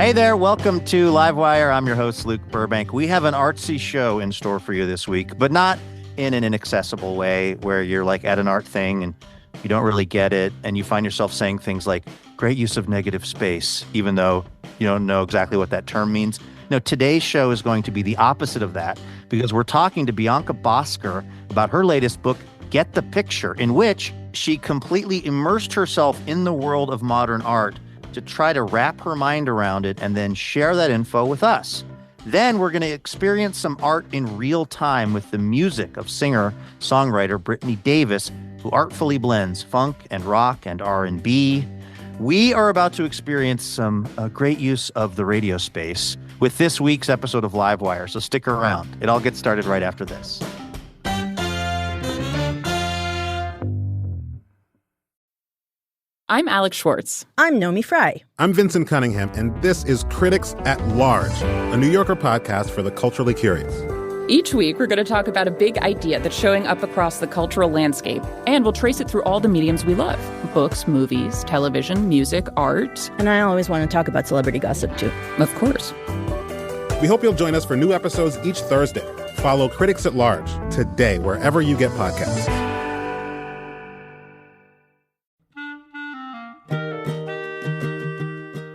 Hey there, welcome to Livewire. I'm your host, Luke Burbank. We have an artsy show in store for you this week, but not in an inaccessible way where you're like at an art thing and you don't really get it and you find yourself saying things like, great use of negative space, even though you don't know exactly what that term means. No, today's show is going to be the opposite of that because we're talking to Bianca Bosker about her latest book, Get the Picture, in which she completely immersed herself in the world of modern art to try to wrap her mind around it and then share that info with us. Then we're going to experience some art in real time with the music of singer-songwriter Brittany Davis, who artfully blends funk and rock and R&B. We are about to experience some great use of the radio space with this week's episode of Livewire, so stick around. It all gets started right after this. I'm Alex Schwartz. I'm Nomi Fry. I'm Vincent Cunningham, and this is Critics at Large, a New Yorker podcast for the culturally curious. Each week, we're going to talk about a big idea that's showing up across the cultural landscape, and we'll trace it through all the mediums we love. Books, movies, television, music, art. And I always want to talk about celebrity gossip, too. Of course. We hope you'll join us for new episodes each Thursday. Follow Critics at Large today, wherever you get podcasts.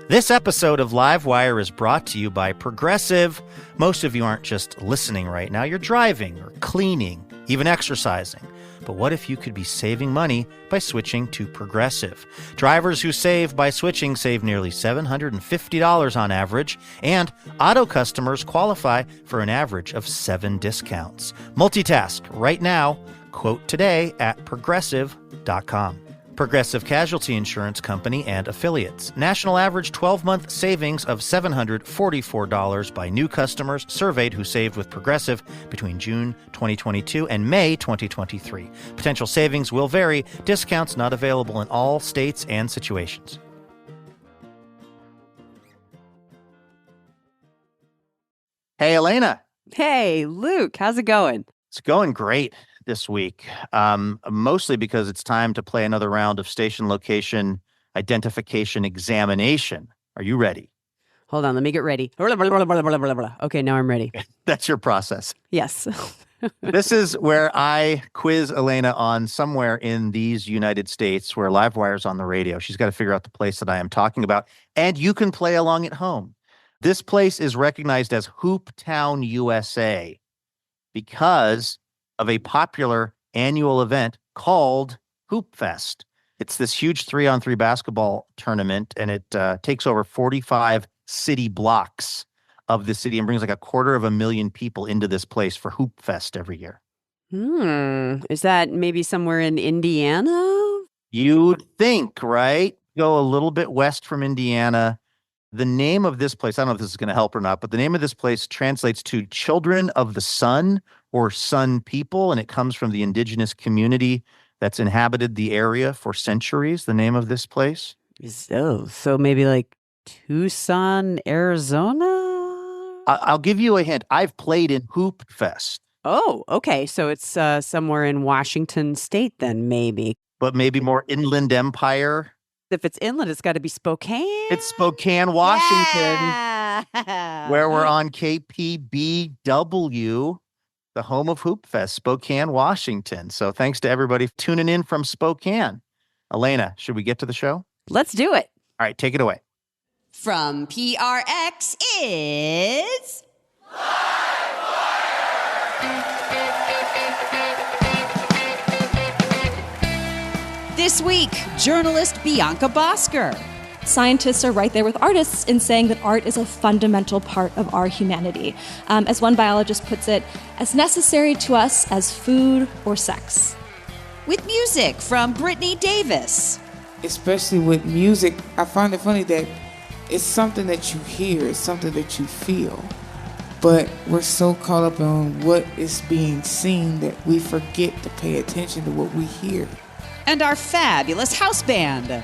This episode of Livewire is brought to you by Progressive. Most of you aren't just listening right now. You're driving or cleaning, even exercising. But what if you could be saving money by switching to Progressive? Drivers who save by switching save nearly $750 on average, and auto customers qualify for an average of 7 discounts. Multitask right now. Quote today at progressive.com. Progressive Casualty Insurance Company and Affiliates. National average 12-month savings of $744 by new customers surveyed who saved with Progressive between June 2022 and May 2023. Potential savings will vary. Discounts not available in all states and situations. Hey, Elena. Hey, Luke. How's it going? It's going great this week, mostly because it's time to play another round of station location identification examination. Are you ready? Hold on, let me get ready. Okay, now I'm ready. That's your process. Yes. This is where I quiz Elena on somewhere in these United States where Livewire's on the radio. She's got to figure out the place that I am talking about, and you can play along at home. This place is recognized as Hoop Town, USA, because of a popular annual event called Hoop Fest. It's this huge 3-on-3 basketball tournament, and it takes over 45 city blocks of the city and brings like 250,000 people into this place for Hoop Fest every year. Is that maybe somewhere in Indiana? You'd think, right? Go a little bit west from Indiana. The name of this place, I don't know if this is going to help or not, but the name of this place translates to Children of the Sun or Sun People, and it comes from the indigenous community that's inhabited the area for centuries, the name of this place. So maybe like Tucson, Arizona? I'll give you a hint. I've played in Hoop Fest. Oh, okay. So it's somewhere in Washington State then, maybe. But maybe more Inland Empire. If it's inland, it's got to be Spokane. It's Spokane, Washington, yeah! Where we're on KPBW, the home of Hoop Fest, Spokane, Washington. So thanks to everybody tuning in from Spokane. Elena, should we get to the show? Let's do it. All right, take it away. From PRX is... This week, journalist Bianca Bosker. Scientists are right there with artists in saying that art is a fundamental part of our humanity. As one biologist puts it, as necessary to us as food or sex. With music from Brittany Davis. Especially with music, I find it funny that it's something that you hear, it's something that you feel. But we're so caught up on what is being seen that we forget to pay attention to what we hear. And our fabulous house band.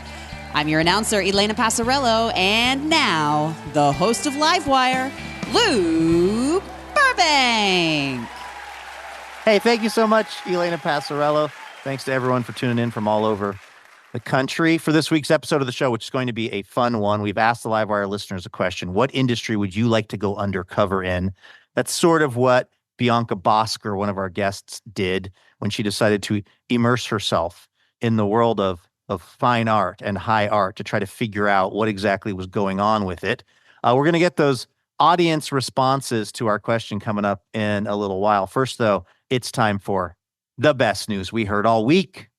I'm your announcer, Elena Passarello, and now, the host of Livewire, Luke Burbank. Hey, thank you so much, Elena Passarello. Thanks to everyone for tuning in from all over the country. For this week's episode of the show, which is going to be a fun one, we've asked the Livewire listeners a question. What industry would you like to go undercover in? That's sort of what Bianca Bosker, one of our guests, did when she decided to immerse herself in the world of fine art and high art to try to figure out what exactly was going on with it. We're going to get those audience responses to our question coming up in a little while. First, though, it's time for the best news we heard all week.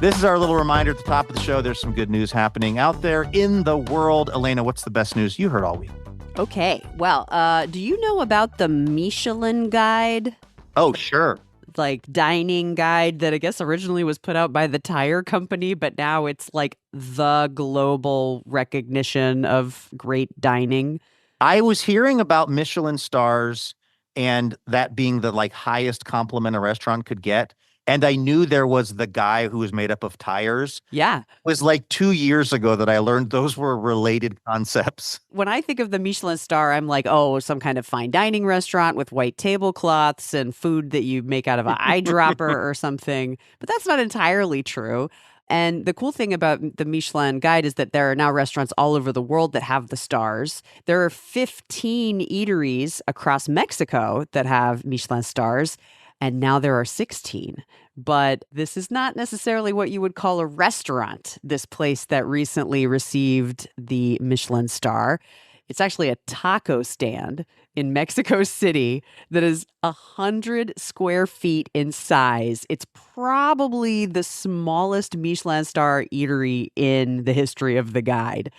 This is our little reminder at the top of the show. There's some good news happening out there in the world. Elena, what's the best news you heard all week? Okay. Well, do you know about the Michelin guide? Oh, sure. Like dining guide that I guess originally was put out by the tire company, but now it's like the global recognition of great dining. I was hearing about Michelin stars and that being the like highest compliment a restaurant could get. And I knew there was the guy who was made up of tires. Yeah. It was like 2 years ago that I learned those were related concepts. When I think of the Michelin star, I'm like, oh, some kind of fine dining restaurant with white tablecloths and food that you make out of an eyedropper or something. But that's not entirely true. And the cool thing about the Michelin guide is that there are now restaurants all over the world that have the stars. There are 15 eateries across Mexico that have Michelin stars. And now there are 16. But this is not necessarily what you would call a restaurant, this place that recently received the Michelin star. It's actually a taco stand in Mexico City that is 100 square feet in size. It's probably the smallest Michelin star eatery in the history of the guide.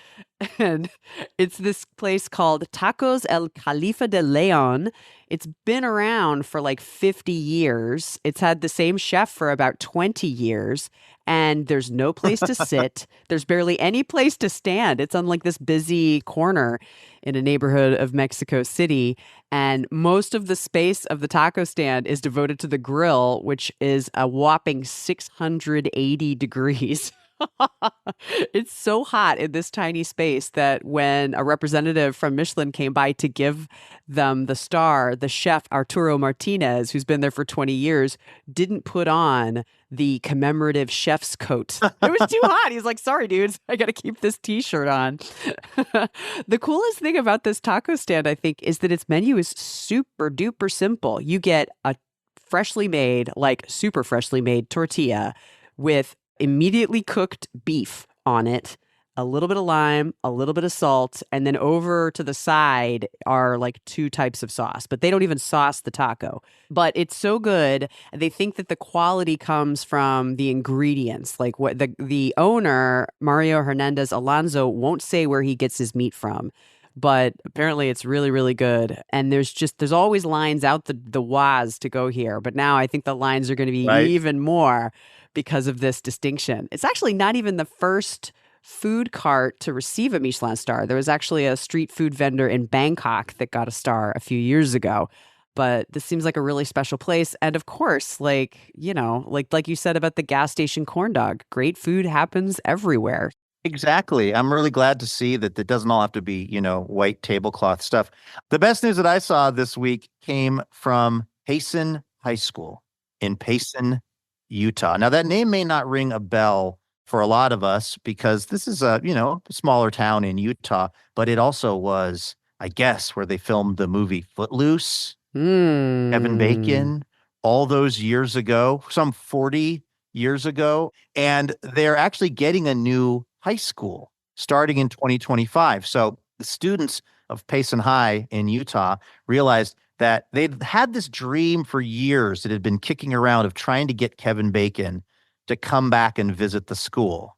And it's this place called Tacos El Califa de Leon. It's been around for like 50 years. It's had the same chef for about 20 years. And there's no place to sit. There's barely any place to stand. It's on like this busy corner in a neighborhood of Mexico City. And most of the space of the taco stand is devoted to the grill, which is a whopping 680 degrees. It's so hot in this tiny space that when a representative from Michelin came by to give them the star, the chef Arturo Martinez, who's been there for 20 years, didn't put on the commemorative chef's coat. It was too hot. He's like, sorry, dudes, I got to keep this T-shirt on. The coolest thing about this taco stand, I think, is that its menu is super duper simple. You get a freshly made, like super freshly made tortilla with immediately cooked beef on it, a little bit of lime, a little bit of salt, and then over to the side are like 2 types of sauce, but they don't even sauce the taco. But it's so good. They think that the quality comes from the ingredients. Like what the owner, Mario Hernandez Alonso, won't say where he gets his meat from. But apparently it's really, really good. And there's always lines out the waz to go here. But now I think the lines are going to be even more because of this distinction. It's actually not even the first food cart to receive a Michelin star. There was actually a street food vendor in Bangkok that got a star a few years ago. But this seems like a really special place. And of course, like you said about the gas station corn dog, great food happens everywhere. Exactly. I'm really glad to see that it doesn't all have to be, white tablecloth stuff. The best news that I saw this week came from Payson High School in Payson, Utah. Now, that name may not ring a bell for a lot of us because this is a smaller town in Utah, but it also was, I guess, where they filmed the movie Footloose, Kevin Bacon, all those years ago, some 40 years ago. And they're actually getting a new high school starting in 2025. So the students of Payson High in Utah realized that they'd had this dream for years that had been kicking around of trying to get Kevin Bacon to come back and visit the school.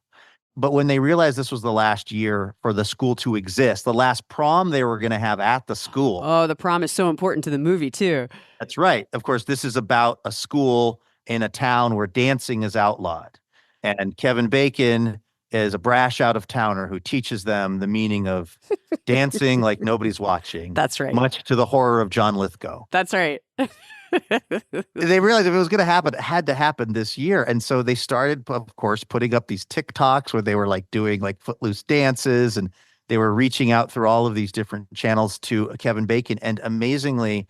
But when they realized this was the last year for the school to exist, the last prom they were going to have at the school. Oh, the prom is so important to the movie, too. That's right. Of course, this is about a school in a town where dancing is outlawed. And Kevin Bacon is a brash out-of-towner who teaches them the meaning of dancing like nobody's watching. That's right. Much to the horror of John Lithgow. That's right. They realized if it was going to happen, it had to happen this year. And so they started, of course, putting up these TikToks where they were like doing like Footloose dances, and they were reaching out through all of these different channels to Kevin Bacon. And amazingly,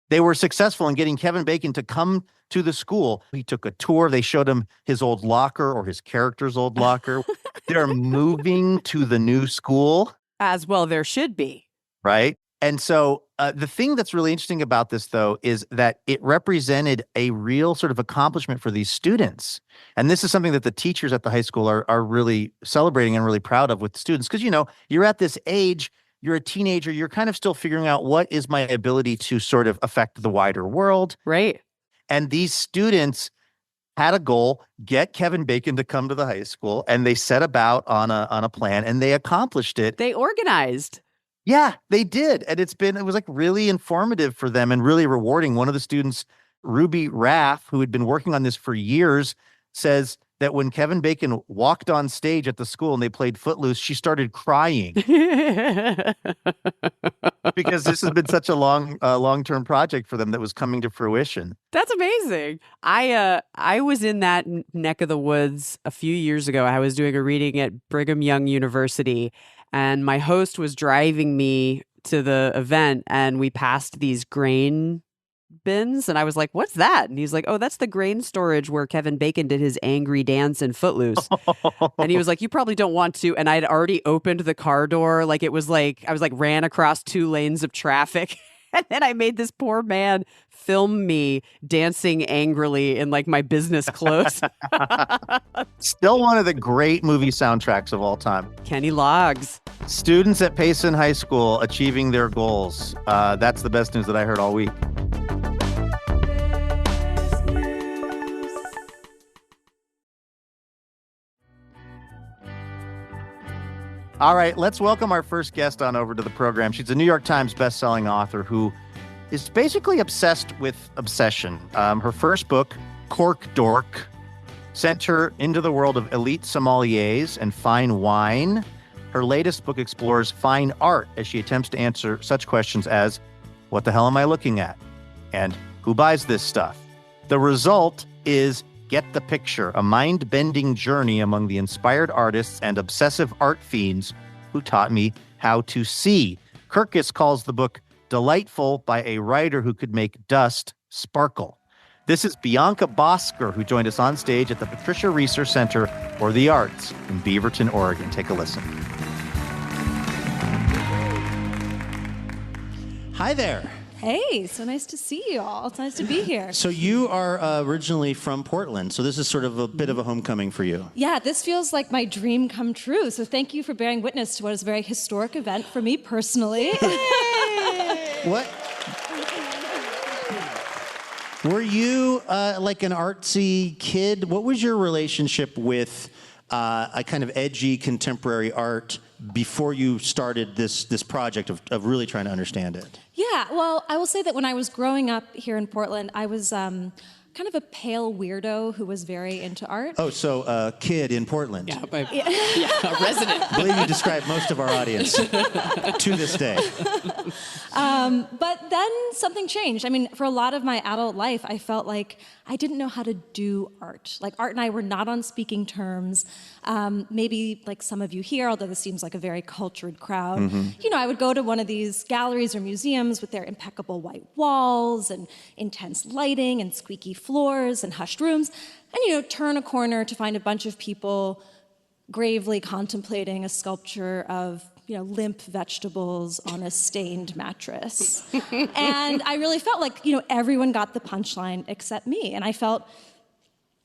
They were successful in getting Kevin Bacon to come to the school. He took a tour. They showed him his old locker or his character's old locker. They're moving to the new school. As well, there should be. Right. And so the thing that's really interesting about this, though, is that it represented a real sort of accomplishment for these students. And this is something that the teachers at the high school are really celebrating and really proud of with students. Because, you're at this age, you're a teenager, you're kind of still figuring out what is my ability to sort of affect the wider world. Right. And these students had a goal, get Kevin Bacon to come to the high school, and they set about on a plan, and they accomplished it. They organized. Yeah, they did. And it was like really informative for them and really rewarding. One of the students, Ruby Raff, who had been working on this for years, says that when Kevin Bacon walked on stage at the school and they played Footloose, she started crying because this has been such a long-term project for them that was coming to fruition. That's amazing. I was in that neck of the woods a few years ago. I was doing a reading at Brigham Young University, and my host was driving me to the event, and we passed these grain bins, and I was like, what's that? And he's like, oh, that's the grain storage where Kevin Bacon did his angry dance in Footloose. And he was like, you probably don't want to. And I'd already opened the car door. Like, it was like, I was like, ran across 2 lanes of traffic. And then I made this poor man film me dancing angrily in like my business clothes. Still one of the great movie soundtracks of all time. Kenny Loggins. Students at Payson High School achieving their goals. That's the best news that I heard all week. All right, let's welcome our first guest on over to the program. She's a New York Times bestselling author who is basically obsessed with obsession. Her first book, Cork Dork, sent her into the world of elite sommeliers and fine wine. Her latest book explores fine art as she attempts to answer such questions as, what the hell am I looking at? And who buys this stuff? The result is Get the Picture, a mind-bending journey among the inspired artists and obsessive art fiends who taught me how to see. Kirkus calls the book delightful by a writer who could make dust sparkle. This is Bianca Bosker, who joined us on stage at the Patricia Reeser Center for the Arts in Beaverton, Oregon. Take a listen. Hi there. Hey, so nice to see you all. It's nice to be here. So you are originally from Portland, so this is sort of a bit of a homecoming for you. Yeah, this feels like my dream come true. So thank you for bearing witness to what is a very historic event for me personally. What? Were you like an artsy kid? What was your relationship with a kind of edgy contemporary art before you started this project of really trying to understand it? Yeah, well, I will say that when I was growing up here in Portland, I was kind of a pale weirdo who was very into art. Oh, so a kid in Portland. Yeah, a resident. I believe you described most of our audience to this day. But then something changed. I mean, for a lot of my adult life, I felt like I didn't know how to do art. Like, art and I were not on speaking terms. Maybe like some of you here, although this seems like a very cultured crowd. Mm-hmm. You know, I would go to one of these galleries or museums with their impeccable white walls and intense lighting and squeaky floors and hushed rooms, and, turn a corner to find a bunch of people gravely contemplating a sculpture of limp vegetables on a stained mattress. And I really felt like, everyone got the punchline except me. And I felt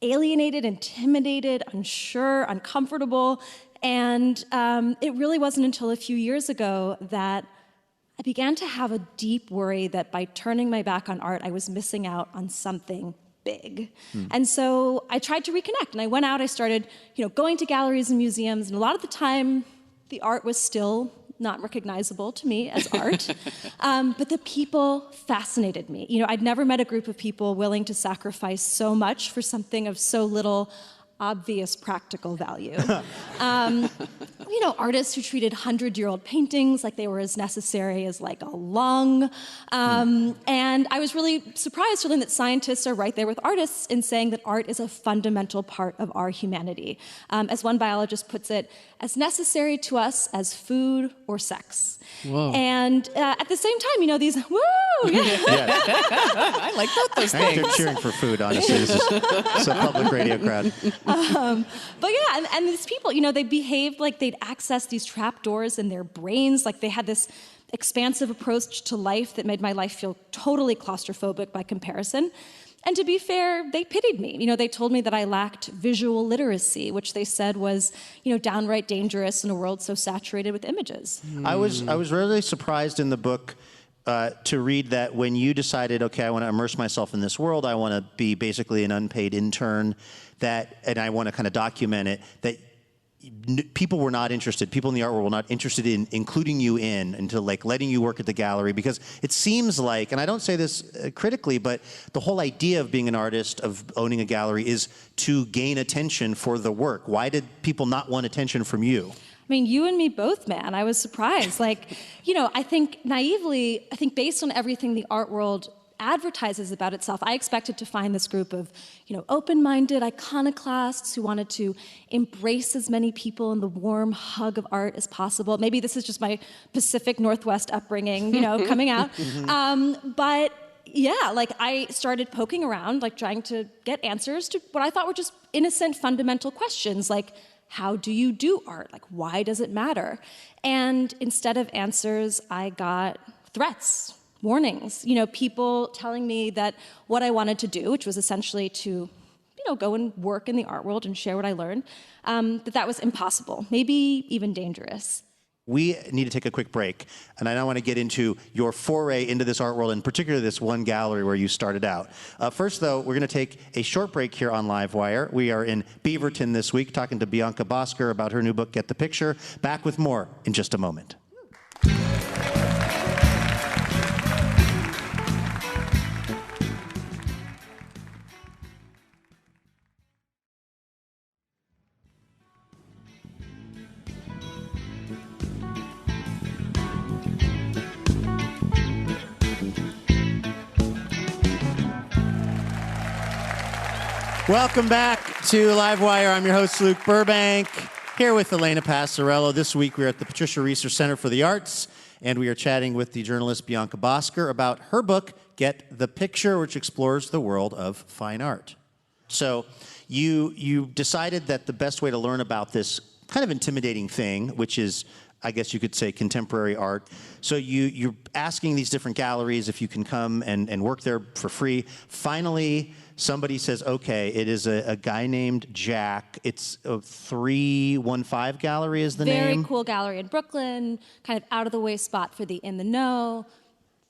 alienated, intimidated, unsure, uncomfortable. And it really wasn't until a few years ago that I began to have a deep worry that by turning my back on art, I was missing out on something big. And so I tried to reconnect. And I went out, I started, going to galleries and museums. And a lot of the time, the art was still not recognizable to me as art, but the people fascinated me. I'd never met a group of people willing to sacrifice so much for something of so little obvious practical value. artists who treated 100-year-old paintings like they were as necessary as like a lung. And I was really surprised to learn that scientists are right there with artists in saying that art is a fundamental part of our humanity. As one biologist puts it, as necessary to us as food or sex. Whoa. And at the same time, these, woo! I like both those things. They're cheering for food, honestly. It's a public radio crowd. But yeah, and these people, they behaved like they'd access these trapdoors in their brains, like they had this expansive approach to life that made my life feel totally claustrophobic by comparison. And to be fair, they pitied me. They told me that I lacked visual literacy, which they said was, downright dangerous in a world so saturated with images. I was really surprised in the book to read that when you decided, okay, I want to immerse myself in this world, I want to be basically an unpaid intern, and I want to kind of document it, that people were not interested, people in the art world were not interested in including you into like letting you work at the gallery, because it seems like, and I don't say this critically, but the whole idea of being an artist, of owning a gallery, is to gain attention for the work. Why did people not want attention from you? I mean, you and me both, man. I was surprised. I think naively, based on everything the art world advertises about itself, I expected to find this group of, open-minded iconoclasts who wanted to embrace as many people in the warm hug of art as possible. Maybe this is just my Pacific Northwest upbringing, coming out. But yeah, I started poking around, trying to get answers to what I thought were just innocent, fundamental questions, like, how do you do art? Why does it matter? And instead of answers, I got threats, warnings, people telling me that what I wanted to do, which was essentially to, go and work in the art world and share what I learned, that was impossible, maybe even dangerous. We need to take a quick break, and I now want to get into your foray into this art world, and particularly this one gallery where you started out. First, though, we're going to take a short break here on Livewire. We are in Beaverton this week, talking to Bianca Bosker about her new book, Get the Picture. Back with more in just a moment. Welcome back to Livewire. I'm your host, Luke Burbank, here with Elena Passarello. This week we're at the Patricia Research Center for the Arts, and we are chatting with the journalist Bianca Bosker about her book, Get the Picture, which explores the world of fine art. So you decided that the best way to learn about this kind of intimidating thing, which is, I guess you could say, contemporary art. So you're asking these different galleries if you can come and work there for free. Finally, somebody says, okay, it is a guy named Jack. It's a 315 gallery is the name. Very cool gallery in Brooklyn, kind of out of the way spot for the in the know.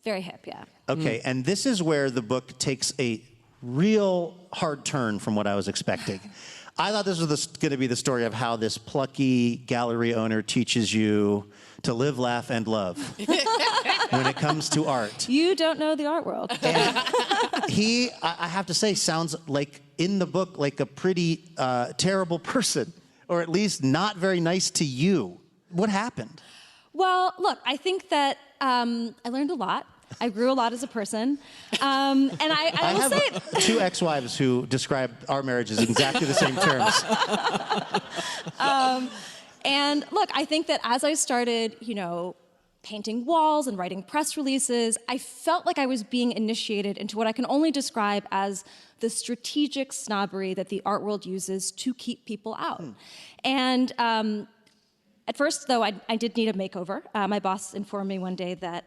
Very hip, yeah. Okay, and this is where the book takes a real hard turn from what I was expecting. I thought this was going to be the story of how this plucky gallery owner teaches you to live, laugh, and love when it comes to art. You don't know the art world. And he, I have to say, sounds like, in the book, like a pretty terrible person, or at least not very nice to you. What happened? Well, look, I think that I learned a lot. I grew a lot as a person. And I will say... I have two ex-wives who describe our marriages in exactly the same terms. And look, I think that as I started, painting walls and writing press releases, I felt like I was being initiated into what I can only describe as the strategic snobbery that the art world uses to keep people out. And at first, though, I did need a makeover. My boss informed me one day that...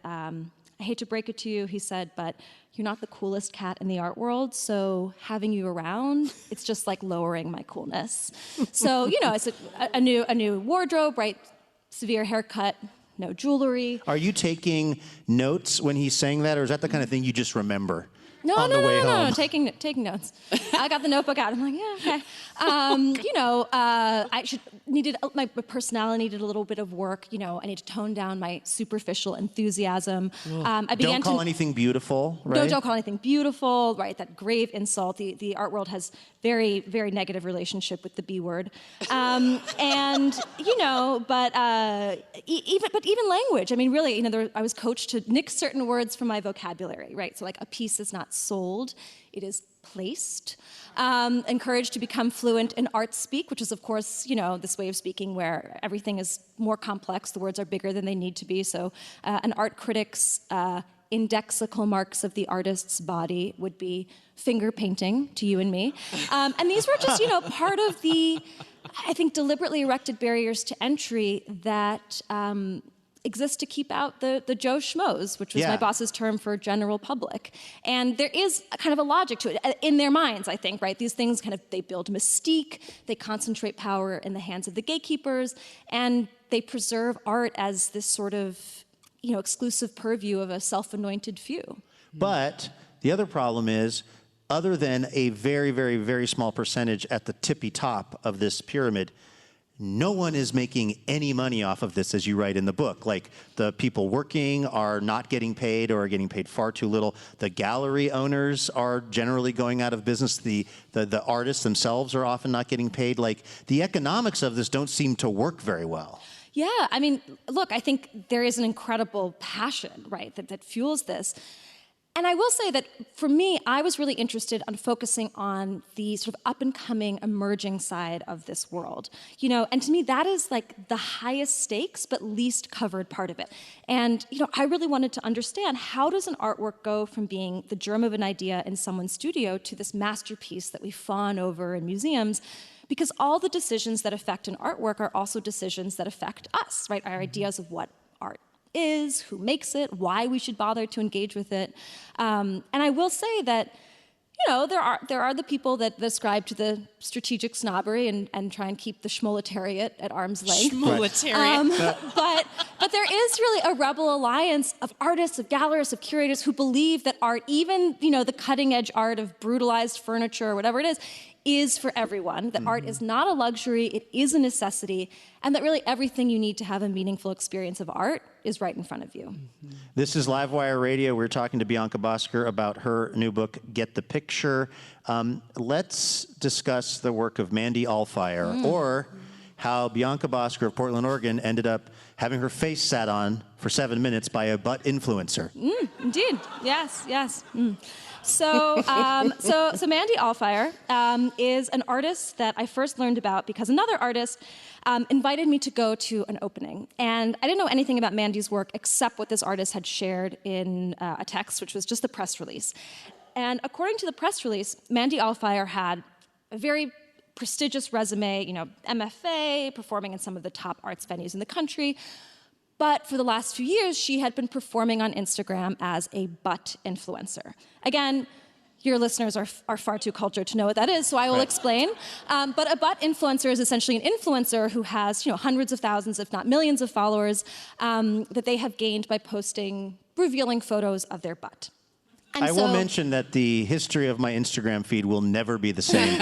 I hate to break it to you, he said, but you're not the coolest cat in the art world, so having you around, it's just like lowering my coolness. So, it's a new wardrobe, right? Severe haircut, no jewelry. Are you taking notes when he's saying that, or is that the kind of thing you just remember? on the way home? No, taking notes. I got the notebook out. I'm like, yeah, okay. My personality needed a little bit of work. I need to tone down my superficial enthusiasm. Don't call anything beautiful, right? Don't call anything beautiful, right? That grave insult. The art world has very, very negative relationship with the B word. Even language. I mean, really, I was coached to nix certain words from my vocabulary, right? So like a piece is not sold, it is placed. Encouraged to become fluent in art speak, which is, of course, this way of speaking where everything is more complex. The words are bigger than they need to be. So an art critic's indexical marks of the artist's body would be finger painting to you and me. And these were just, part of the, I think, deliberately erected barriers to entry that exist to keep out the Joe Schmoes, which was my boss's term for general public. And there is a kind of a logic to it in their minds, I think, right? These things they build mystique, they concentrate power in the hands of the gatekeepers, and they preserve art as this sort of, exclusive purview of a self-anointed few. But the other problem is, other than a very, very, very small percentage at the tippy top of this pyramid, no one is making any money off of this, as you write in the book. Like, the people working are not getting paid or are getting paid far too little. The gallery owners are generally going out of business. The artists themselves are often not getting paid. Like, the economics of this don't seem to work very well. Yeah, I mean, look, I think there is an incredible passion, right, that fuels this. And I will say that for me, I was really interested in focusing on the sort of up-and-coming, emerging side of this world. And to me, that is like the highest stakes, but least covered part of it. And, I really wanted to understand, how does an artwork go from being the germ of an idea in someone's studio to this masterpiece that we fawn over in museums? Because all the decisions that affect an artwork are also decisions that affect us, right? Our ideas of what art is, who makes it, why we should bother to engage with it. And I will say that, there are the people that ascribe to the strategic snobbery and try and keep the schmoletariat at arm's length. Schmoletariat. But there is really a rebel alliance of artists, of gallerists, of curators who believe that art, even, the cutting edge art of brutalized furniture or whatever it is for everyone, that art is not a luxury, it is a necessity, and that really everything you need to have a meaningful experience of art is right in front of you. This is Livewire Radio. We're talking to Bianca Bosker about her new book, Get the Picture. Let's discuss the work of Mandy Allfire, or how Bianca Bosker of Portland, Oregon ended up having her face sat on for 7 minutes by a butt influencer. Indeed, yes. So Mandy Allfire is an artist that I first learned about because another artist invited me to go to an opening. And I didn't know anything about Mandy's work except what this artist had shared in a text, which was just the press release. And according to the press release, Mandy Allfire had a very prestigious resume, MFA, performing in some of the top arts venues in the country. But for the last few years, she had been performing on Instagram as a butt influencer. Again, your listeners are far too cultured to know what that is, so I will explain. But a butt influencer is essentially an influencer who has, hundreds of thousands, if not millions of followers that they have gained by posting revealing photos of their butt. And I will mention that the history of my Instagram feed will never be the same.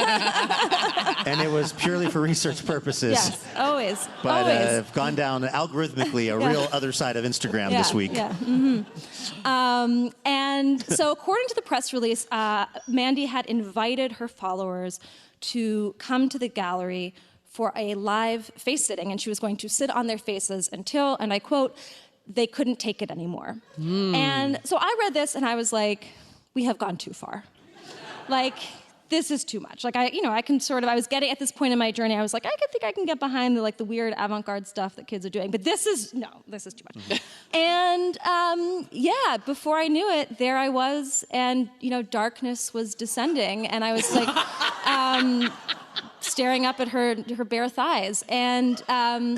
And it was purely for research purposes. Yes, always. But always. I've gone down algorithmically a real other side of Instagram this week. Yeah. And so according to the press release, Mandy had invited her followers to come to the gallery for a live face sitting, and she was going to sit on their faces until, and I quote, they couldn't take it anymore. And so I read this and I was like, we have gone too far. Like, this is too much. Like, I was getting at this point in my journey, I was like, I think I can get behind the weird avant-garde stuff that kids are doing, but this is too much. And before I knew it, there I was, and darkness was descending, and I was like, staring up at her bare thighs, and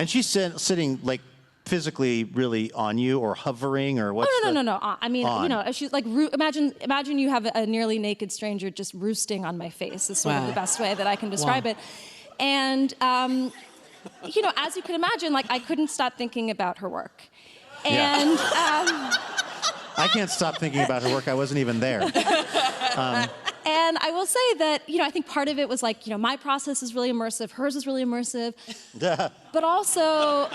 she's sitting like physically really on you, or hovering, or what's No. I mean, she's like, imagine you have a nearly naked stranger just roosting on my face is sort of the best way that I can describe it. And, as you can imagine, like, I couldn't stop thinking about her work. And, I can't stop thinking about her work. I wasn't even there. And I will say that, I think part of it was like, my process is really immersive, hers is really immersive. But also,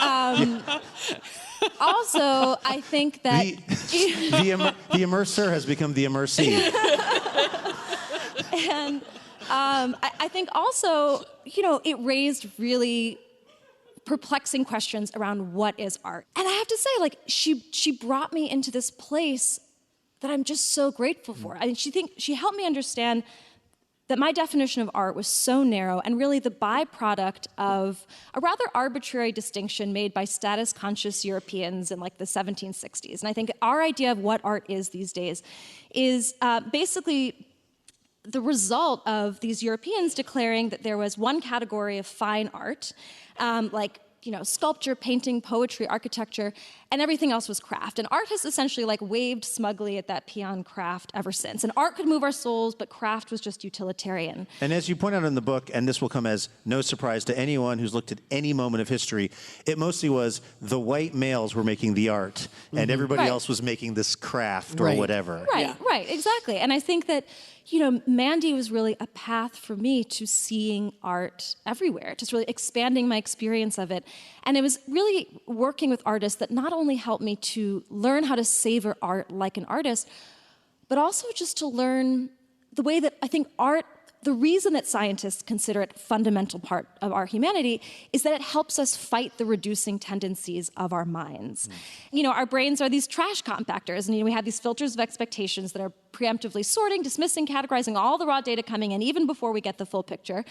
I think that the immerser has become the immersee. And I think also, it raised really perplexing questions around what is art. And I have to say, like, she brought me into this place that I'm just so grateful for. I mean, she helped me understand that my definition of art was so narrow and really the byproduct of a rather arbitrary distinction made by status-conscious Europeans in like the 1760s. And I think our idea of what art is these days is basically the result of these Europeans declaring that there was one category of fine art, like sculpture, painting, poetry, architecture, and everything else was craft. And art has essentially like waved smugly at that peon craft ever since. And art could move our souls, but craft was just utilitarian. And as you point out in the book, and this will come as no surprise to anyone who's looked at any moment of history, it mostly was the white males were making the art, and everybody else was making this craft or whatever. Right, exactly. And I think that, Mandy was really a path for me to seeing art everywhere, just really expanding my experience of it. And it was really working with artists that not only helped me to learn how to savor art like an artist, but also just to learn the way that I think art, the reason that scientists consider it a fundamental part of our humanity is that it helps us fight the reducing tendencies of our minds. Our brains are these trash compactors, and we have these filters of expectations that are preemptively sorting, dismissing, categorizing all the raw data coming in even before we get the full picture.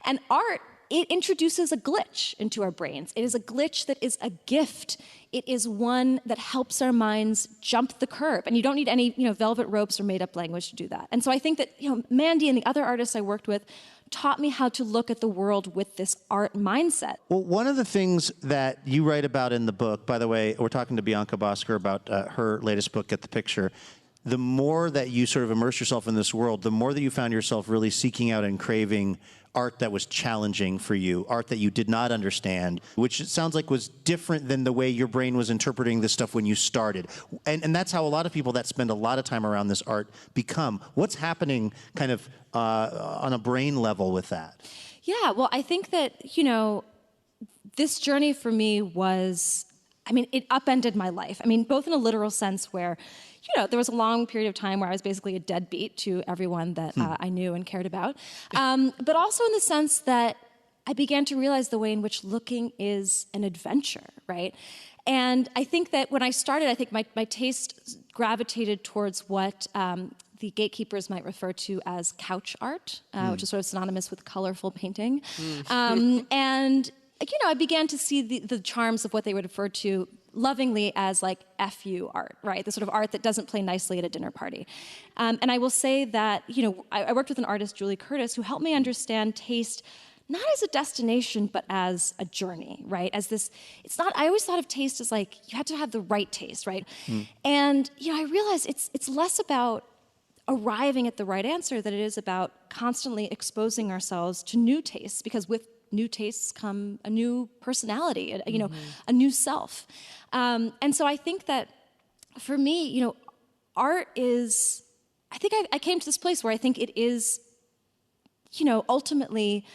And art, it introduces a glitch into our brains. It is a glitch that is a gift. It is one that helps our minds jump the curb. And you don't need any, velvet ropes or made-up language to do that. And so I think that, Mandy and the other artists I worked with taught me how to look at the world with this art mindset. Well, one of the things that you write about in the book, by the way, we're talking to Bianca Bosker about her latest book, Get the Picture. The more that you sort of immerse yourself in this world, the more that you found yourself really seeking out and craving art that was challenging for you, art that you did not understand, which it sounds like was different than the way your brain was interpreting this stuff when you started. And that's how a lot of people that spend a lot of time around this art become. What's happening kind of on a brain level with that? Yeah, well, I think that, this journey for me was, it upended my life. Both in a literal sense where, there was a long period of time where I was basically a deadbeat to everyone that I knew and cared about. But also in the sense that I began to realize the way in which looking is an adventure, right? And I think that when I started, I think my taste gravitated towards what the gatekeepers might refer to as couch art, which is sort of synonymous with colorful painting. And, I began to see the charms of what they would refer to lovingly as like FU art, right? The sort of art that doesn't play nicely at a dinner party. And I will say that, I worked with an artist, Julie Curtis, who helped me understand taste not as a destination, but as a journey, right? As this, I always thought of taste as like, you had to have the right taste, right? And, I realized it's less about arriving at the right answer than it is about constantly exposing ourselves to new tastes, because with new tastes come a new personality, a new self. And so I think that for me, art is, I think I came to this place where I think it is, ultimately,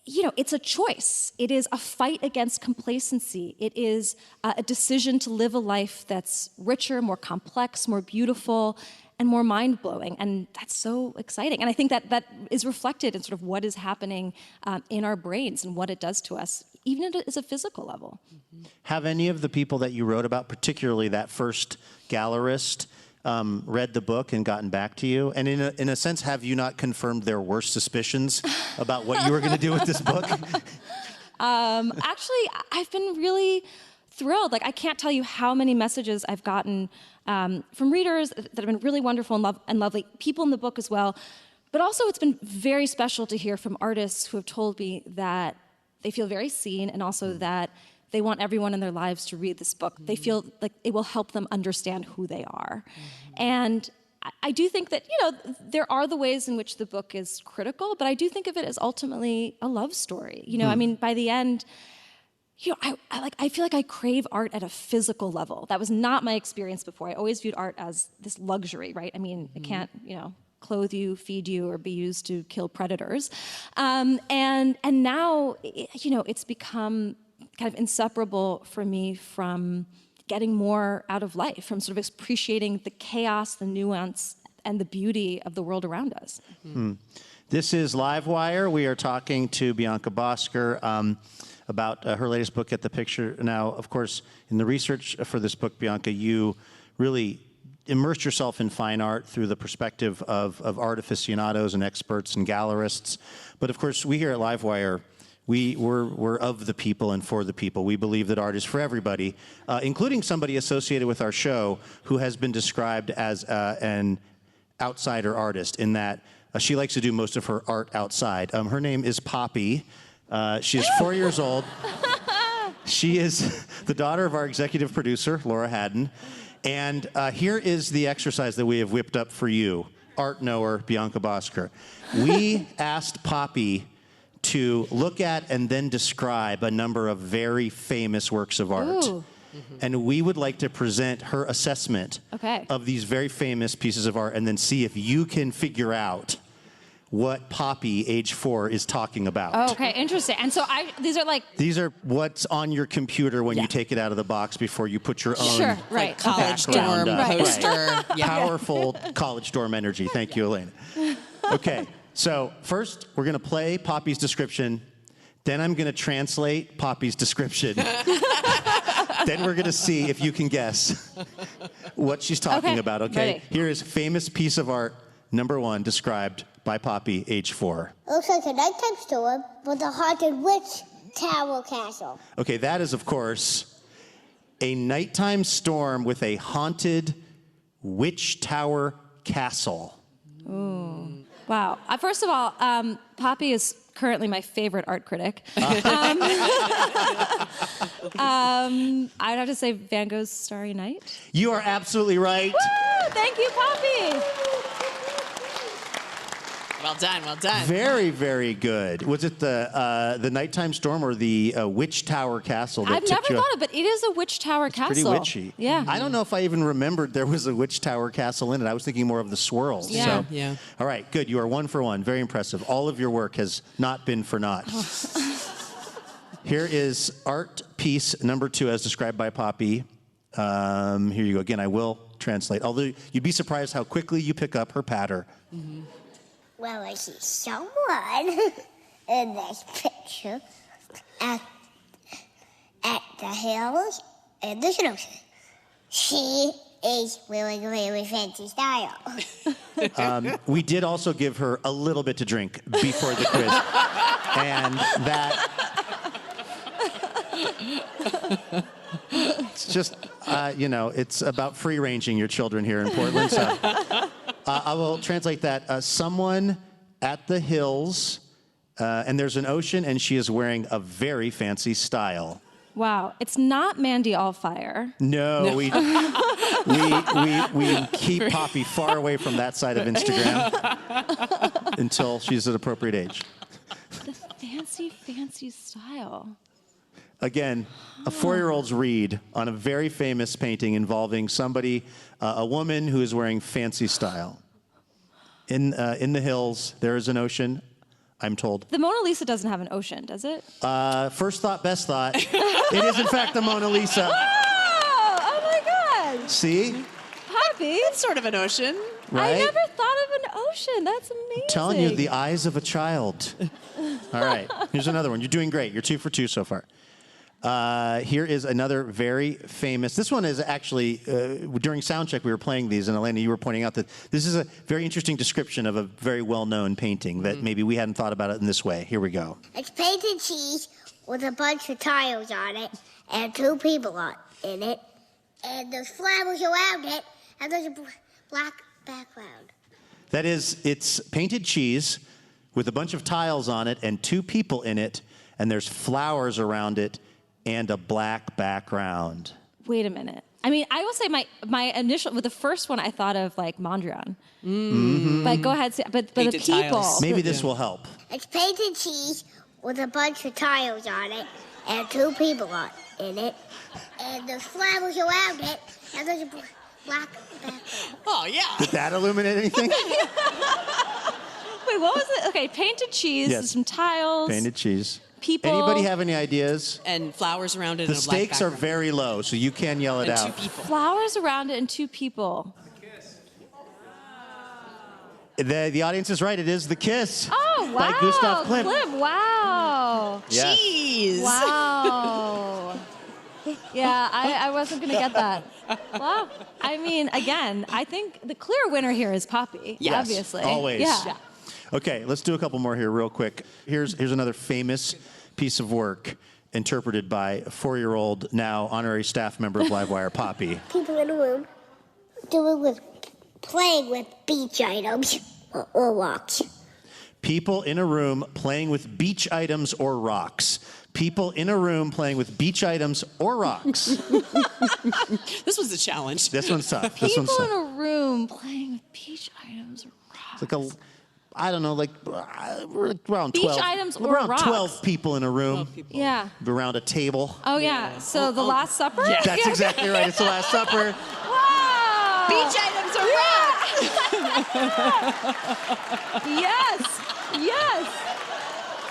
it's a choice. It is a fight against complacency. It is a decision to live a life that's richer, more complex, more beautiful, and more mind-blowing. And that's so exciting. And I think that is reflected in sort of what is happening in our brains and what it does to us, even as a physical level. Have any of the people that you wrote about, particularly that first gallerist, read the book and gotten back to you? And in a sense, have you not confirmed their worst suspicions about what you were going to do with this book? Actually, I've been really thrilled. Like, I can't tell you how many messages I've gotten from readers that have been really wonderful and lovely, people in the book as well. But also it's been very special to hear from artists who have told me that they feel very seen, and also that they want everyone in their lives to read this book. They feel like it will help them understand who they are. And I do think that, there are the ways in which the book is critical, but I do think of it as ultimately a love story. By the end, I feel like I crave art at a physical level. That was not my experience before. I always viewed art as this luxury, right? I can't, clothe you, feed you, or be used to kill predators. And now, it's become kind of inseparable for me from getting more out of life, from sort of appreciating the chaos, the nuance, and the beauty of the world around us. This is Livewire. We are talking to Bianca Bosker about her latest book, At the Picture. Now, of course, in the research for this book, Bianca, you really immersed yourself in fine art through the perspective of art aficionados and experts and gallerists. But of course, we here at Livewire, we're of the people and for the people. We believe that art is for everybody, including somebody associated with our show who has been described as an outsider artist, in that she likes to do most of her art outside. Her name is Poppy. She is 4 years old. She is the daughter of our executive producer, Laura Haddon. And here is the exercise that we have whipped up for you, art knower Bianca Bosker. We asked Poppy to look at and then describe a number of very famous works of art. Ooh. And we would like to present her assessment of these very famous pieces of art and then see if you can figure out what Poppy, age 4, is talking about. Oh, okay, interesting. And so these are what's on your computer when you take it out of the box before you put your own like college dorm poster. Powerful college dorm energy. Thank you, Elena. Okay, so first we're going to play Poppy's description. Then I'm going to translate Poppy's description. Then we're going to see if you can guess what she's talking about, okay? Ready. Here is famous piece of art number 1, described by Poppy, age 4. Looks like a nighttime storm with a haunted witch tower castle. Okay, that is, of course, a nighttime storm with a haunted witch tower castle. Ooh. Wow. First of all, Poppy is currently my favorite art critic. I'd have to say Van Gogh's Starry Night. You are absolutely right. Woo! Thank you, Poppy. Well done, well done. Very, very good. Was it the nighttime storm or the witch tower castle? That I've never thought of it, but it is a witch tower castle. Pretty witchy. Yeah. I don't know if I even remembered there was a witch tower castle in it. I was thinking more of the swirls. Yeah. So. All right, good. You are 1 for 1. Very impressive. All of your work has not been for naught. Here is art piece number 2 as described by Poppy. Here you go. Again, I will translate. Although you'd be surprised how quickly you pick up her patter. Mm-hmm. Well, I see someone in this picture at the hills and the snow. She is wearing a very fancy style. We did also give her a little bit to drink before the quiz. And that... It's just, it's about free-ranging your children here in Portland. So I will translate that. Someone at the hills, and there's an ocean, and she is wearing a very fancy style. Wow. It's not Mandy Allfire. No. We keep Poppy far away from that side of Instagram until she's at appropriate age. The fancy style. Again, a 4-year-old's read on a very famous painting involving somebody, a woman who is wearing fancy style. In the hills, there is an ocean, I'm told. The Mona Lisa doesn't have an ocean, does it? First thought, best thought. It is, in fact, the Mona Lisa. Oh my God. See? Poppy. It's sort of an ocean. Right? I never thought of an ocean. That's amazing. I'm telling you, the eyes of a child. All right, here's another one. You're doing great. You're 2 for 2 so far. Here is another very famous. This one is actually, during sound check, we were playing these, and Elena, you were pointing out that this is a very interesting description of a very well-known painting that maybe we hadn't thought about it in this way. Here we go. It's painted cheese with a bunch of tiles on it and 2 people in it. And there's flowers around it, and there's a black background. That is, it's painted cheese with a bunch of tiles on it and 2 people in it, and there's flowers around it and a black background. Wait a minute. I mean, I will say my initial, with the first one, I thought of like Mondrian. Mm-hmm. But go ahead, but the people. Maybe this will help. It's painted cheese with a bunch of tiles on it and 2 people in it. And there's flowers around it, and there's a black background. Oh, yeah. Did that illuminate anything? Wait, what was it? Okay, painted cheese, Yes. some tiles. Painted cheese. People. Anybody have any ideas? And flowers around it. The in a black stakes are background. very low, so you can yell it And out. 2 people. Flowers around it and 2 people. The audience is right. It is The Kiss. Oh, wow. By Gustav Klimt. Wow. Yes. Jeez. Wow. Yeah, I wasn't going to get that. Wow. I mean, again, I think the clear winner here is Poppy, Yes, obviously. always. Yeah. Okay, let's do a couple more here real quick. Here's another famous piece of work interpreted by a 4-year-old, now honorary staff member of Livewire, Poppy. People in the room playing with beach items or rocks. People in a room playing with beach items or rocks. People in a room playing with beach items or rocks. This was a challenge. This one's tough. This People one's tough. in a room playing with beach items or rocks. It's like I don't know, like around Beach 12. items or around rocks? 12 people in a room. Yeah. Around a table. Oh, yeah. So the Last Supper? Yeah. That's exactly right. It's The Last Supper. Wow. Beach items are Yes. Yes.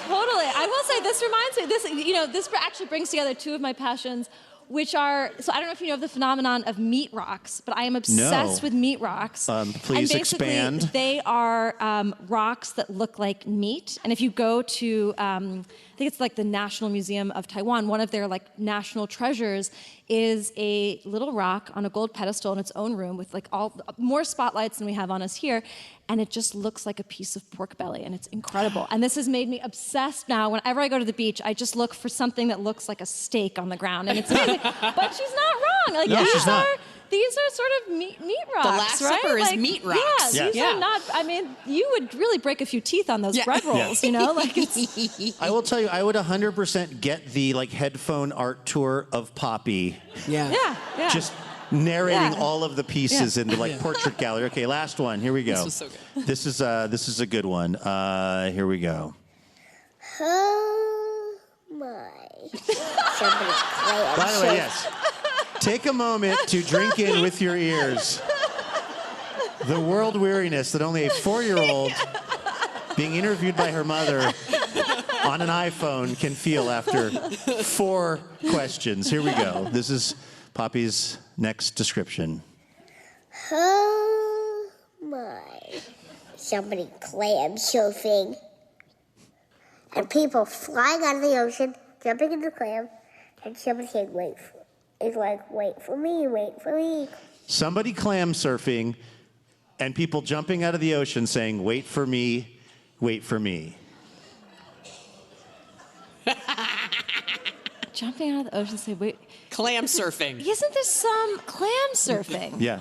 Totally. I will say this reminds me, this actually brings together 2 of my passions, which are, so I don't know if you know of the phenomenon of meat rocks, but I am obsessed with meat rocks. Please and expand. They are rocks that look like meat. And if you go to, I think it's like the National Museum of Taiwan, one of their like national treasures is a little rock on a gold pedestal in its own room with like more spotlights than we have on us here. And it just looks like a piece of pork belly, and it's incredible. And this has made me obsessed now. Whenever I go to the beach, I just look for something that looks like a steak on the ground, and it's amazing. But she's not wrong. Like, No, she's not. these are sort of meat rocks, Last right? Supper is Like, meat rocks. Yeah, Yes. these are not. I mean, you would really break a few teeth on those bread rolls, you know? Like, it's, I will tell you, I would 100% get the like headphone art tour of Poppy. Yeah. yeah. Just narrating Yeah. all of the pieces in the like portrait gallery. Okay, last one. Here we go. This was so good. This is a good one. Here we go. Oh my. Somebody's playing. By the way, yes. Take a moment to drink in with your ears the world weariness that only a 4-year-old being interviewed by her mother on an iPhone can feel after 4 questions. Here we go. This is Poppy's next description. Oh my. Somebody clam surfing. And people flying out of the ocean, jumping into the clam, and somebody saying, wait for me, wait for me. Somebody clam surfing and people jumping out of the ocean saying, wait for me, wait for me. jumping out of the ocean, say, wait. Clam surfing. Isn't there some clam surfing? Yeah.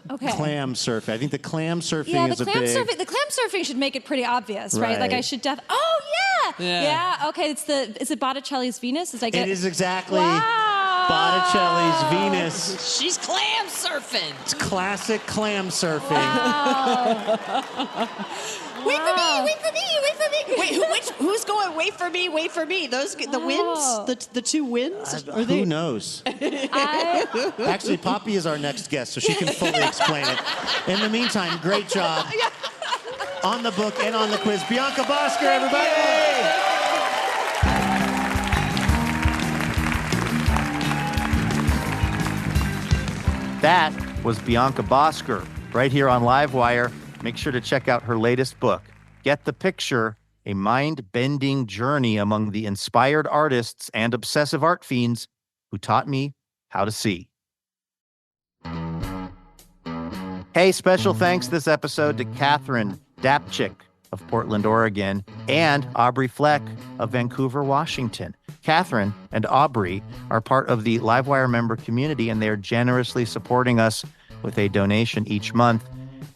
Okay. Clam surfing. I think the clam surfing Yeah, is the a clam big... surfing. The clam surfing should make it pretty obvious, right? Like I Right. should Oh yeah. Yeah. Okay. Is it Botticelli's Venus? It is exactly Wow. Botticelli's Venus. She's clam surfing. It's classic clam surfing. Wow. Wait for me, wait for me, wait for me. Wait, who's going wait for me, wait for me? Those the winds, the 2 winds? Who knows? Actually, Poppy is our next guest, so she can fully explain it. In the meantime, great job on the book and on the quiz. Bianca Bosker, everybody! That was Bianca Bosker right here on Livewire. Make sure to check out her latest book, Get the Picture, a mind-bending journey among the inspired artists and obsessive art fiends who taught me how to see. Hey, special thanks this episode to Catherine Dapchick of Portland, Oregon, and Aubrey Fleck of Vancouver, Washington. Catherine and Aubrey are part of the Livewire member community, and they're generously supporting us with a donation each month.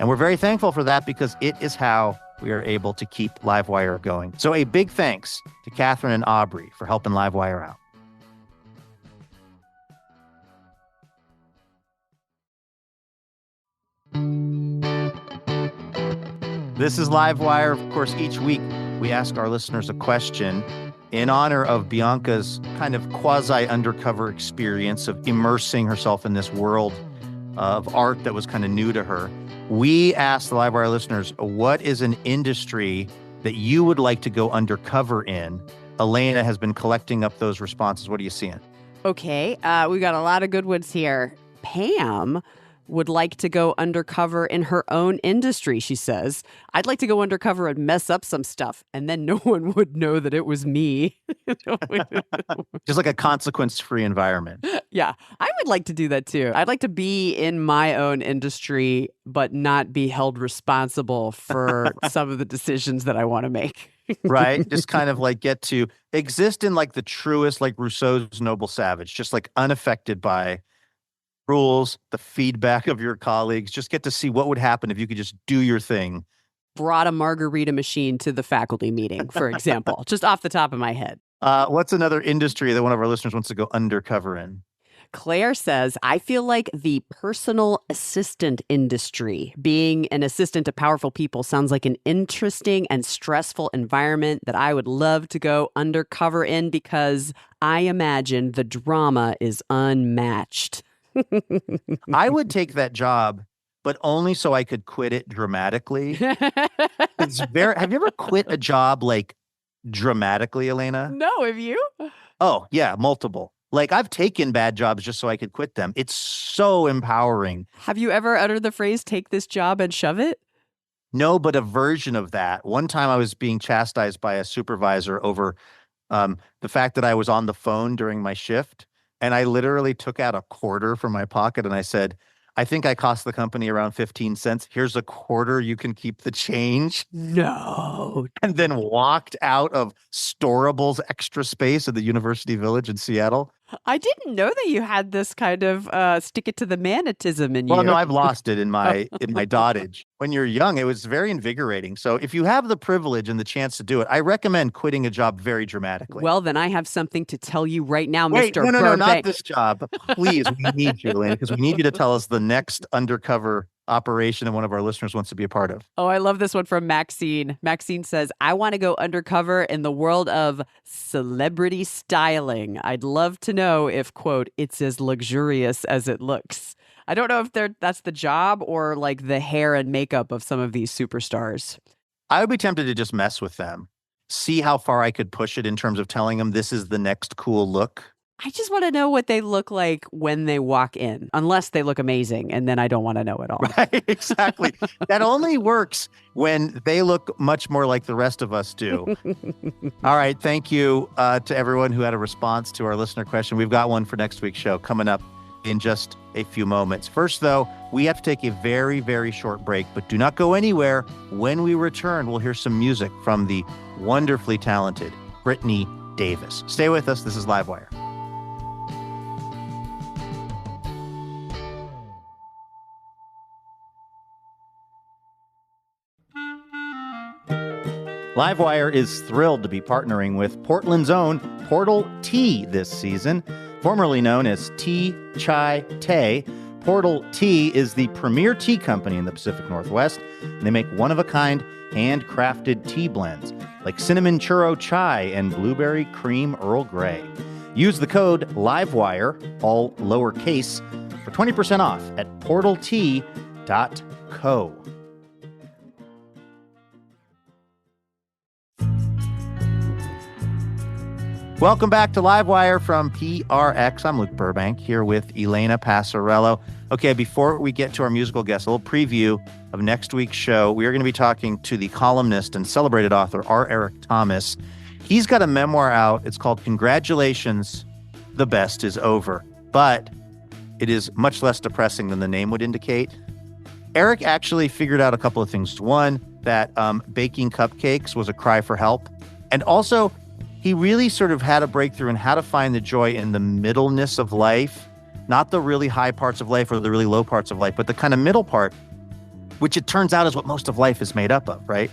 And we're very thankful for that because it is how we are able to keep Livewire going. So a big thanks to Catherine and Aubrey for helping Livewire out. This is Livewire. Of course, each week we ask our listeners a question. in honor of Bianca's kind of quasi-undercover experience of immersing herself in this world of art that was kind of new to her. We asked the Livewire listeners, what is an industry that you would like to go undercover in? Elena has been collecting up those responses. What are you seeing? Okay, we got a lot of good ones here. Pam would like to go undercover in her own industry, she says. I'd like to go undercover and mess up some stuff, and then no one would know that it was me. Just like a consequence-free environment. Yeah, I would like to do that too. I'd like to be in my own industry, but not be held responsible for some of the decisions that I want to make. Right? Just kind of like get to exist in like the truest, like Rousseau's Noble Savage, just like unaffected by rules, the feedback of your colleagues. Just get to see what would happen if you could just do your thing. Brought a margarita machine to the faculty meeting, for example, just off the top of my head. What's another industry that one of our listeners wants to go undercover in? Claire says, I feel like the personal assistant industry. Being an assistant to powerful people sounds like an interesting and stressful environment that I would love to go undercover in because I imagine the drama is unmatched. I would take that job, but only so I could quit it dramatically. Have you ever quit a job like dramatically, Elena? No, have you? Oh, yeah, multiple. Like I've taken bad jobs just so I could quit them. It's so empowering. Have you ever uttered the phrase, take this job and shove it? No, but a version of that. One time I was being chastised by a supervisor over the fact that I was on the phone during my shift. And I literally took out a quarter from my pocket and I said, I think I cost the company around 15 cents. Here's a quarter. You can keep the change. No. And then walked out of Storable's extra space at the University Village in Seattle. I didn't know that you had this kind of stick it to the manitism in you. Well, no, I've lost it in my dotage. When you're young, it was very invigorating. So if you have the privilege and the chance to do it, I recommend quitting a job very dramatically. Well, then I have something to tell you right now, Wait, Mr. No, Burbank. not this job. Please, we need you, Elena, because we need you to tell us the next undercover operation that one of our listeners wants to be a part of. Oh, I love this one from Maxine. Maxine says, I want to go undercover in the world of celebrity styling. I'd love to know if, quote, it's as luxurious as it looks. I don't know if that's the job or like the hair and makeup of some of these superstars. I would be tempted to just mess with them, see how far I could push it in terms of telling them this is the next cool look. I just want to know what they look like when they walk in, unless they look amazing, and then I don't want to know at all. Right, exactly. That only works when they look much more like the rest of us do. All right, thank you to everyone who had a response to our listener question. We've got one for next week's show coming up in just a few moments. First, though, we have to take a very, very short break, but do not go anywhere. When we return, we'll hear some music from the wonderfully talented Brittany Davis. Stay with us. This is Livewire. Livewire is thrilled to be partnering with Portland's own Portal Tea this season. Formerly known as Tea Chai Tay, Portal Tea is the premier tea company in the Pacific Northwest. And they make one-of-a-kind, handcrafted tea blends like cinnamon churro chai and blueberry cream Earl Grey. Use the code LIVEWIRE, all lowercase, for 20% off at portaltea.co. Welcome back to Livewire from PRX. I'm Luke Burbank here with Elena Passarello. Okay, before we get to our musical guest, a little preview of next week's show. We are going to be talking to the columnist and celebrated author R. Eric Thomas. He's got a memoir out. It's called Congratulations, the Best is Over. But it is much less depressing than the name would indicate. Eric actually figured out a couple of things. One, that baking cupcakes was a cry for help. And also, he really sort of had a breakthrough in how to find the joy in the middleness of life, not the really high parts of life or the really low parts of life, but the kind of middle part, which it turns out is what most of life is made up of, right?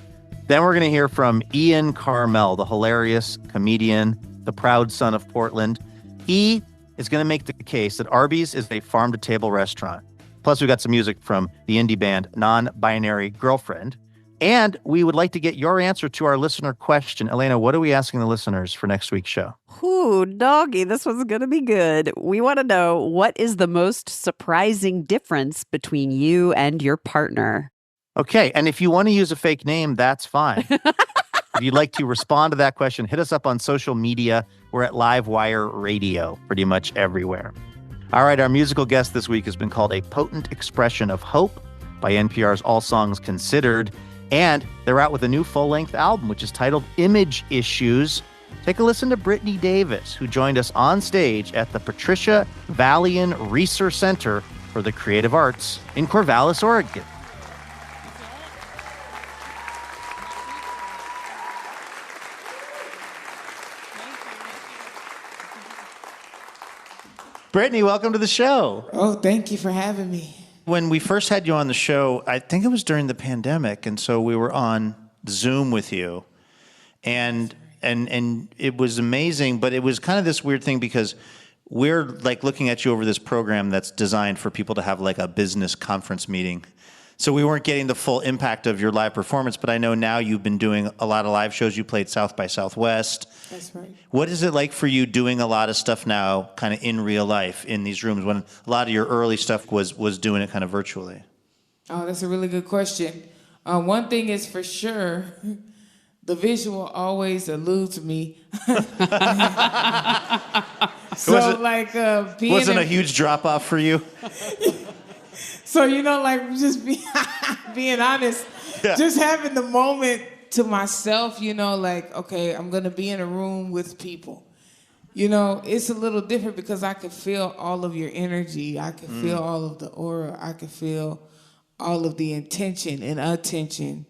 Then we're going to hear from Ian Carmel, the hilarious comedian, the proud son of Portland. He is going to make the case that Arby's is a farm-to-table restaurant. Plus, we got some music from the indie band Non-Binary Girlfriend. And we would like to get your answer to our listener question. Elena, what are we asking the listeners for next week's show? Ooh, doggy, this one's going to be good. We want to know, what is the most surprising difference between you and your partner? Okay, and if you want to use a fake name, that's fine. If you'd like to respond to that question, hit us up on social media. We're at Livewire Radio, pretty much everywhere. All right, our musical guest this week has been called a potent expression of hope by NPR's All Songs Considered. And they're out with a new full-length album, which is titled Image Issues. Take a listen to Brittany Davis, who joined us on stage at the Patricia Valian Research Center for the Creative Arts in Corvallis, Oregon. Brittany, welcome to the show. Oh, thank you for having me. When we first had you on the show, I think it was during the pandemic, and so we were on Zoom with you, and it was amazing, but it was kind of this weird thing because we're like looking at you over this program that's designed for people to have like a business conference meeting. So we weren't getting the full impact of your live performance, but I know now you've been doing a lot of live shows. You played South by Southwest. That's right. What is it like for you doing a lot of stuff now kind of in real life in these rooms when a lot of your early stuff was doing it kind of virtually? Oh, that's a really good question. One thing is for sure, the visual always eludes me. So wasn't a huge drop off for you? So, just being honest, just having the moment to myself, okay, I'm going to be in a room with people. It's a little different because I can feel all of your energy. I can feel all of the aura. I can feel all of the intention and attention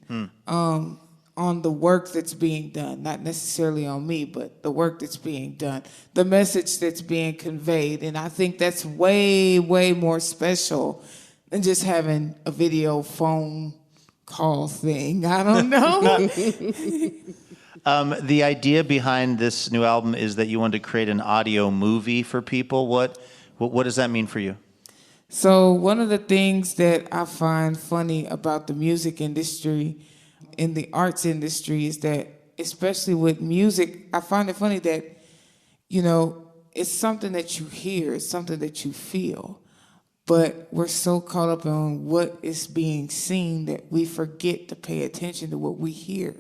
on the work that's being done. Not necessarily on me, but the work that's being done, the message that's being conveyed. And I think that's way, way more special than just having a video phone call thing. I don't know. The idea behind this new album is that you wanted to create an audio movie for people. What does that mean for you? So one of the things that I find funny about the music industry, in the arts industry, is that, especially with music, I find it funny that, it's something that you hear, it's something that you feel. But we're so caught up on what is being seen that we forget to pay attention to what we hear.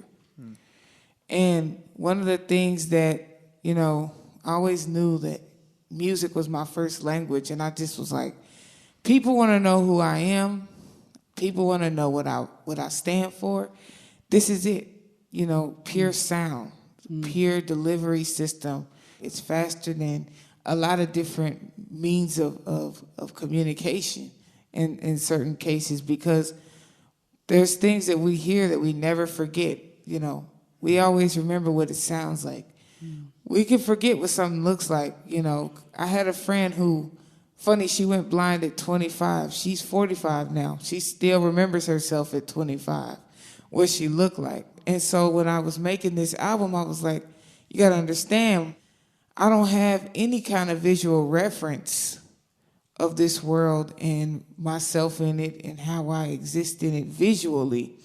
And one of the things that, I always knew that music was my first language, and I just was like, people want to know who I am. People want to know what I stand for. This is it, pure sound, pure delivery system. It's faster than a lot of different means of communication in certain cases, because there's things that we hear that we never forget. We always remember what it sounds like. We can forget what something looks like. I had a friend who, funny, she went blind at 25. She's 45 now. She still remembers herself at 25, what she looked like. And so when I was making this album, I was like, you got to understand, I don't have any kind of visual reference of this world and myself in it and how I exist in it visually.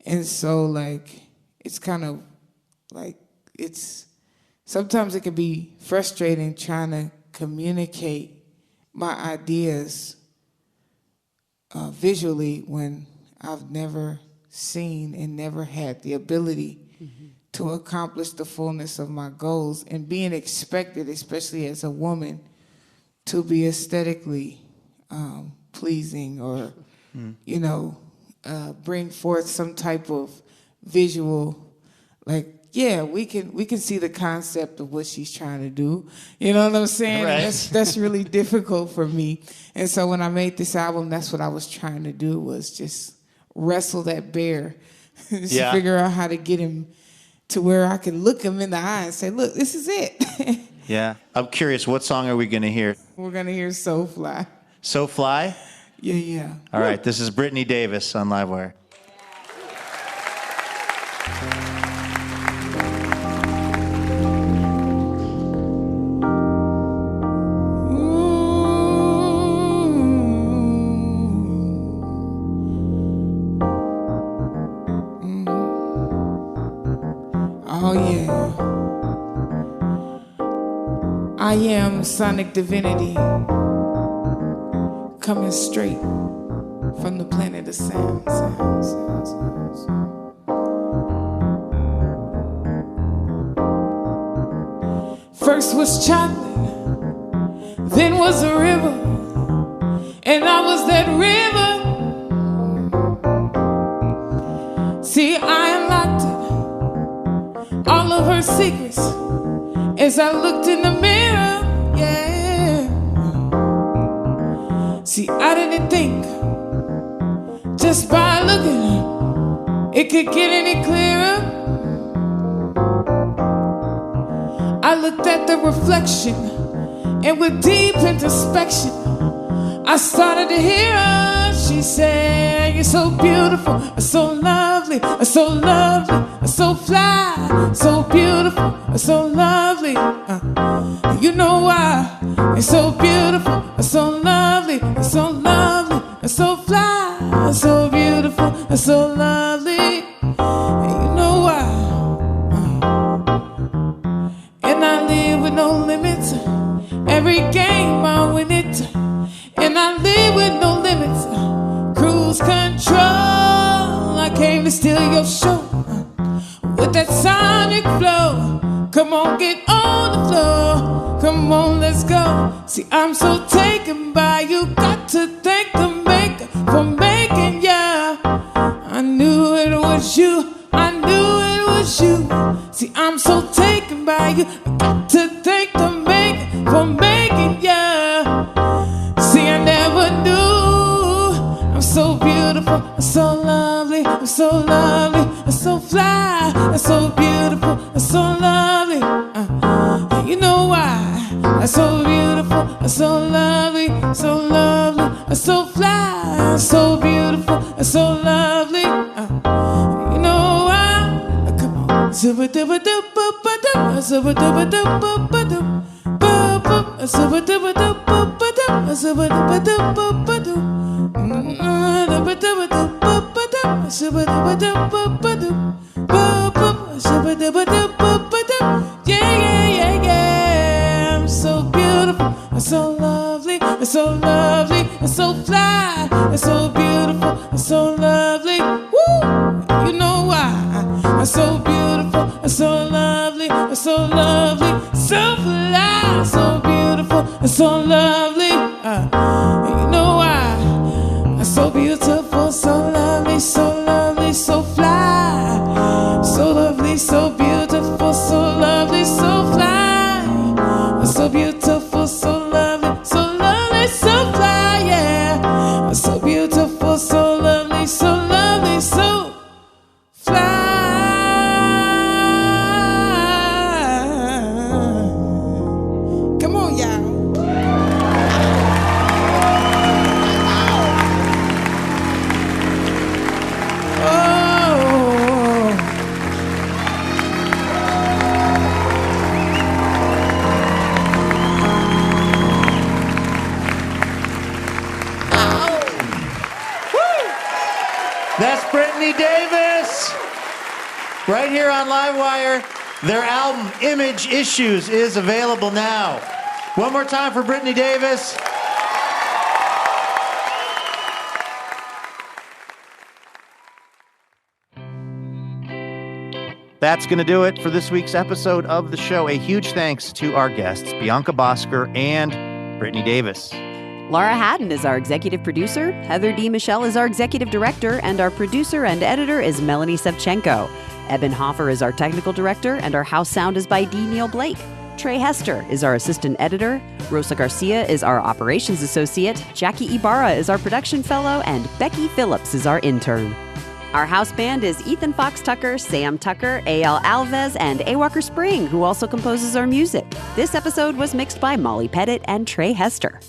And so, it's kind of sometimes it can be frustrating trying to communicate my ideas visually when I've never seen and never had the ability to accomplish the fullness of my goals, and being expected, especially as a woman, to be aesthetically pleasing or, bring forth some type of visual, we can see the concept of what she's trying to do. You know what I'm saying? Right. That's really difficult for me. And so when I made this album, that's what I was trying to do, was just wrestle that bear, just figure out how to get him to where I can look him in the eye and say, look, this is it. Yeah. I'm curious, what song are we going to hear? We're going to hear So Fly. So Fly? Yeah. All right, this is Brittany Davis on Livewire. Oh, yeah. I am sonic divinity, coming straight from the planet of sound. First was chocolate, then was a river, and I was that river. See, I unlocked it, all of her secrets, as I looked in the mirror, yeah. See, I didn't think, just by looking, it could get any clearer. I looked at the reflection, and with deep introspection, I started to hear her. She said, you're so beautiful, so lovely, so lovely, so fly, so beautiful, so lovely. You know why? You're so beautiful, so lovely, so lovely, so fly, so beautiful, so lovely. You know why? And I live with no limits. Every game I win it. And I live with no limits. Cruise control. I came to steal your show with that sonic flow. Come on, get on the floor. Come on, let's go. See, I'm so taken by you. Got to thank the maker for making ya. I knew it was you. I knew it was you. See, I'm so taken by you. I got to thank the maker for making ya. See, I never knew. I'm so beautiful, I'm so lovely, I'm so lovely, I'm so fly, I'm so beautiful, I'm so lovely. You know why? I'm so beautiful, I'm so lovely, so lovely, I'm so fly, I'm so beautiful, I'm so lovely. You know why? Come on. Zuba-dubba-dubba-ba-dum, zuba-dubba-dubba-ba-dum, ba-bum, zuba-dubba-dubba-ba-dum, zuba-dubba-dubba-ba-dum, dubba-dubba-dubba-ba-dum, zuba-dubba-dubba-ba-dum, ba-bum, zuba-dubba-dubba-ba-dum. Yeah, yeah, yeah, yeah. I'm so beautiful, I'm so lovely, I'm so lovely, I'm so fly, I'm so beautiful, I'm so lovely. Woo! You know why? I'm so beautiful, I'm so lovely, I'm so lovely, so fly, so beautiful, I'm so lovely. You know why? I'm so beautiful, so lovely, so lovely, so fly, so lovely, so beautiful, so lovely, so fly. I'm so beautiful, so lovely, so fly, yeah. I'm so beautiful, so lovely, so fly. Come on, y'all. That's Brittany Davis. Right here on Livewire. Their album, Image Issues, is available now. One more time for Brittany Davis. That's going to do it for this week's episode of the show. A huge thanks to our guests, Bianca Bosker and Brittany Davis. Laura Haddon is our executive producer, Heather D. Michelle is our executive director, and our producer and editor is Melanie Sevchenko. Eben Hoffer is our technical director, and our house sound is by D. Neil Blake. Trey Hester is our assistant editor, Rosa Garcia is our operations associate, Jackie Ibarra is our production fellow, and Becky Phillips is our intern. Our house band is Ethan Fox Tucker, Sam Tucker, A.L. Alves, and A. Walker Spring, who also composes our music. This episode was mixed by Molly Pettit and Trey Hester.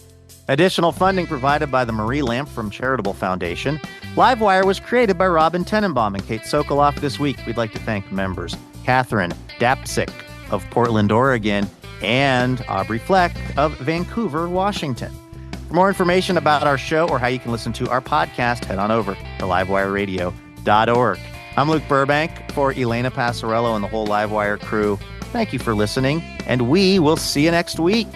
Additional funding provided by the Marie Lampham Charitable Foundation. Livewire was created by Robin Tenenbaum and Kate Sokoloff. This week, we'd like to thank members Catherine Dapsik of Portland, Oregon, and Aubrey Fleck of Vancouver, Washington. For more information about our show or how you can listen to our podcast, head on over to livewireradio.org. I'm Luke Burbank for Elena Passarello and the whole Livewire crew. Thank you for listening, and we will see you next week.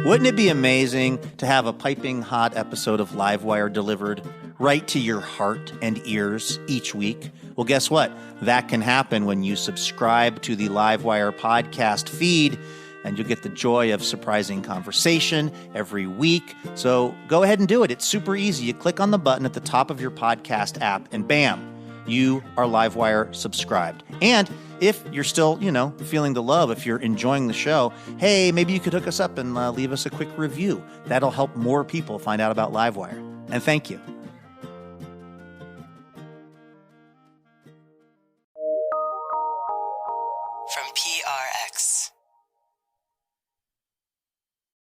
Wouldn't it be amazing to have a piping hot episode of Livewire delivered right to your heart and ears each week? Well, guess what? That can happen when you subscribe to the Livewire podcast feed, and you'll get the joy of surprising conversation every week. So go ahead and do it. It's super easy. You click on the button at the top of your podcast app, and bam, you are Livewire subscribed. And if you're still, feeling the love, if you're enjoying the show, hey, maybe you could hook us up and leave us a quick review. That'll help more people find out about Livewire. And thank you. From PRX.